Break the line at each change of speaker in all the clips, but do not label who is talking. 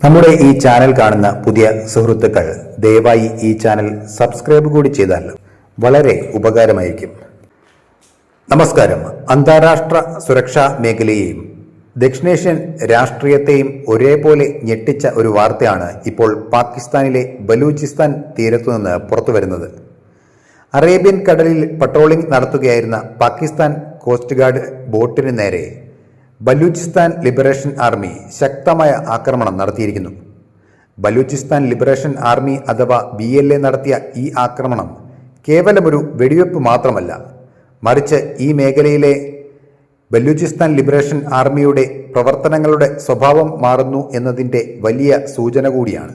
നമ്മുടെ ഈ ചാനൽ കാണുന്ന പുതിയ സുഹൃത്തുക്കൾ ദയവായി ഈ ചാനൽ സബ്സ്ക്രൈബ് കൂടി ചെയ്താൽ വളരെ ഉപകാരമായിരിക്കും. നമസ്കാരം. അന്താരാഷ്ട്ര സുരക്ഷാ മേഖലയെയും ദക്ഷിണേഷ്യൻ രാഷ്ട്രീയത്തെയും ഒരേപോലെ ഞെട്ടിച്ച ഒരു വാർത്തയാണ് ഇപ്പോൾ പാകിസ്ഥാനിലെ ബലൂചിസ്ഥാൻ തീരത്തുനിന്ന് പുറത്തുവരുന്നത്. അറേബ്യൻ കടലിൽ പട്രോളിംഗ് നടത്തുകയായിരുന്ന പാകിസ്ഥാൻ കോസ്റ്റ് ഗാർഡ് ബോട്ടിന് നേരെ ബലൂചിസ്ഥാൻ ലിബറേഷൻ ആർമി ശക്തമായ ആക്രമണം നടത്തിയിരിക്കുന്നു. ബലൂചിസ്ഥാൻ ലിബറേഷൻ ആർമി അഥവാ BLA നടത്തിയ ഈ ആക്രമണം കേവലമൊരു വെടിവെപ്പ് മാത്രമല്ല, മറിച്ച് ഈ മേഖലയിലെ ബലൂചിസ്ഥാൻ ലിബറേഷൻ ആർമിയുടെ പ്രവർത്തനങ്ങളുടെ സ്വഭാവം മാറുന്നു എന്നതിൻ്റെ വലിയ സൂചന കൂടിയാണ്.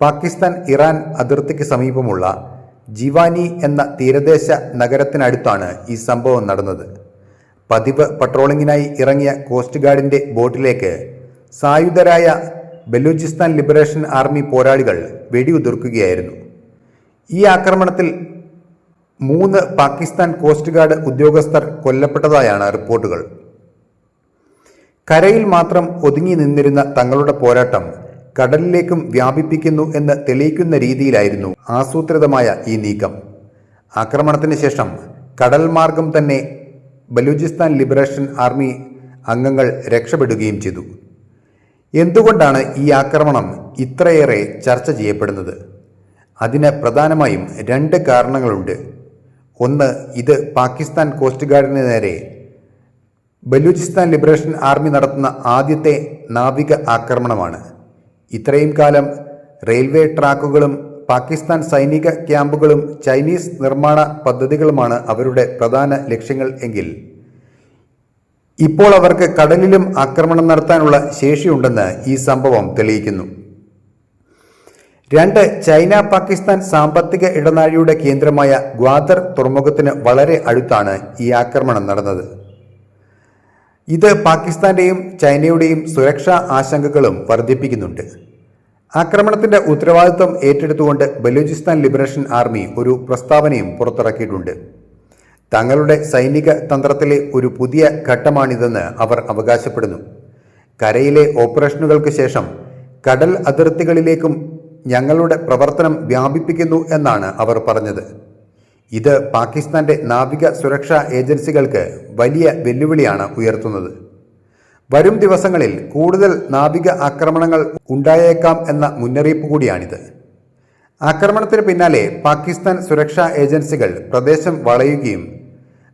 പാകിസ്ഥാൻ ഇറാൻ അതിർത്തിക്ക് സമീപമുള്ള ജിവാനി എന്ന തീരദേശ നഗരത്തിനടുത്താണ് ഈ സംഭവം നടന്നത്. പതിവ് പട്രോളിങ്ങിനായി ഇറങ്ങിയ കോസ്റ്റ് ഗാർഡിന്റെ ബോട്ടിലേക്ക് സായുധരായ ബലൂചിസ്ഥാൻ ലിബറേഷൻ ആർമി പോരാളികൾ വെടിയുതിർക്കുകയായിരുന്നു. ഈ ആക്രമണത്തിൽ 3 പാകിസ്ഥാൻ കോസ്റ്റ് ഗാർഡ് ഉദ്യോഗസ്ഥർ കൊല്ലപ്പെട്ടതായാണ് റിപ്പോർട്ടുകൾ. കരയിൽ മാത്രം ഒതുങ്ങി നിന്നിരുന്ന തങ്ങളുടെ പോരാട്ടം കടലിലേക്കും വ്യാപിപ്പിക്കുന്നു എന്ന് തെളിയിക്കുന്ന രീതിയിലായിരുന്നു ആസൂത്രിതമായ ഈ നീക്കം. ആക്രമണത്തിന് ശേഷം കടൽ മാർഗം തന്നെ ബലൂചിസ്ഥാൻ ലിബറേഷൻ ആർമി അംഗങ്ങൾ രക്ഷപ്പെടുകയും ചെയ്തു. എന്തുകൊണ്ടാണ് ഈ ആക്രമണം ഇത്രയേറെ ചർച്ച ചെയ്യപ്പെടുന്നത്? അതിന് പ്രധാനമായും 2 കാരണങ്ങളുണ്ട്. ഒന്ന്, ഇത് പാകിസ്ഥാൻ കോസ്റ്റ് ഗാർഡിന് നേരെ ബലൂചിസ്ഥാൻ ലിബറേഷൻ ആർമി നടത്തുന്ന ആദ്യത്തെ നാവിക ആക്രമണമാണ്. ഇത്രയും കാലം റെയിൽവേ ട്രാക്കുകളും പാകിസ്ഥാൻ സൈനിക ക്യാമ്പുകളും ചൈനീസ് നിർമ്മാണ പദ്ധതികളുമാണ് അവരുടെ പ്രധാന ലക്ഷ്യങ്ങൾ എങ്കിൽ ഇപ്പോൾ അവർക്ക് കടലിലും ആക്രമണം നടത്താനുള്ള ശേഷിയുണ്ടെന്ന് ഈ സംഭവം തെളിയിക്കുന്നു. 2, ചൈന പാകിസ്ഥാൻ സാമ്പത്തിക ഇടനാഴിയുടെ കേന്ദ്രമായ ഗ്വാദർ തുറമുഖത്തിന് വളരെ അടുത്താണ് ഈ ആക്രമണം നടന്നത്. ഇത് പാകിസ്ഥാന്റെയും ചൈനയുടെയും സുരക്ഷാ ആശങ്കകളും വർദ്ധിപ്പിക്കുന്നുണ്ട്. ആക്രമണത്തിന്റെ ഉത്തരവാദിത്വം ഏറ്റെടുത്തുകൊണ്ട് ബലൂചിസ്ഥാൻ ലിബറേഷൻ ആർമി ഒരു പ്രസ്താവനയും പുറത്തിറക്കിയിട്ടുണ്ട്. തങ്ങളുടെ സൈനിക തന്ത്രത്തിലെ ഒരു പുതിയ ഘട്ടമാണിതെന്ന് അവർ അവകാശപ്പെടുന്നു. കരയിലെ ഓപ്പറേഷനുകൾക്ക് ശേഷം കടൽ അതിർത്തികളിലേക്കും ഞങ്ങളുടെ പ്രവർത്തനം വ്യാപിപ്പിക്കുന്നു എന്നാണ് അവർ പറഞ്ഞത്. ഇത് പാകിസ്ഥാന്റെ നാവിക സുരക്ഷാ ഏജൻസികൾക്ക് വലിയ വെല്ലുവിളിയാണ് ഉയർത്തുന്നത്. വരും ദിവസങ്ങളിൽ കൂടുതൽ നാവിക ആക്രമണങ്ങൾ ഉണ്ടായേക്കാം എന്ന മുന്നറിയിപ്പ് കൂടിയാണിത്. ആക്രമണത്തിന് പിന്നാലെ പാകിസ്ഥാൻ സുരക്ഷാ ഏജൻസികൾ പ്രദേശം വളയുകയും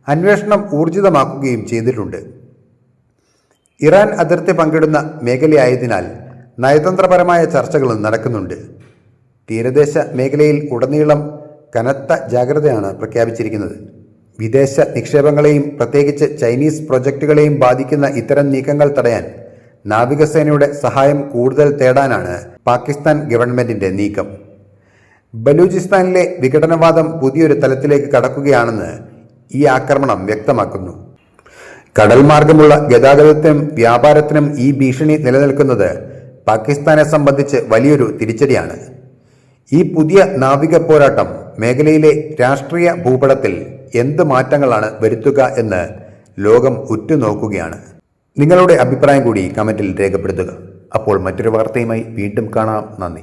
അന്വേഷണം ഊർജിതമാക്കുകയും ചെയ്തിട്ടുണ്ട്. ഇറാൻ അതിർത്തി പങ്കിടുന്ന മേഖലയായതിനാൽ നയതന്ത്രപരമായ ചർച്ചകളും നടക്കുന്നുണ്ട്. തീരദേശ മേഖലയിൽ ഉടനീളം കനത്ത ജാഗ്രതയാണ് പ്രഖ്യാപിച്ചിരിക്കുന്നത്. വിദേശ നിക്ഷേപങ്ങളെയും പ്രത്യേകിച്ച് ചൈനീസ് പ്രൊജക്ടുകളെയും ബാധിക്കുന്ന ഇത്തരം നീക്കങ്ങൾ തടയാൻ നാവികസേനയുടെ സഹായം കൂടുതൽ തേടാനാണ് പാകിസ്ഥാൻ ഗവൺമെന്റിന്റെ നീക്കം. ബലൂചിസ്ഥാനിലെ വിഘടനവാദം പുതിയൊരു തലത്തിലേക്ക് കടക്കുകയാണെന്ന് ഈ ആക്രമണം വ്യക്തമാക്കുന്നു. കടൽ മാർഗമുള്ള ഗതാഗതത്തിനും വ്യാപാരത്തിനും ഈ ഭീഷണി നിലനിൽക്കുന്നത് പാകിസ്ഥാനെ സംബന്ധിച്ച് വലിയൊരു തിരിച്ചടിയാണ്. ഈ പുതിയ നാവിക പോരാട്ടം മേഖലയിലെ രാഷ്ട്രീയ ഭൂപടത്തിൽ എന്ത് മാറ്റങ്ങളാണ് വരുത്തുക എന്ന് ലോകം ഉറ്റുനോക്കുകയാണ്. നിങ്ങളുടെ അഭിപ്രായം കൂടി കമന്റിൽ രേഖപ്പെടുത്തുക. അപ്പോൾ മറ്റൊരു വാർത്തയുമായി വീണ്ടും കാണാം. നന്ദി.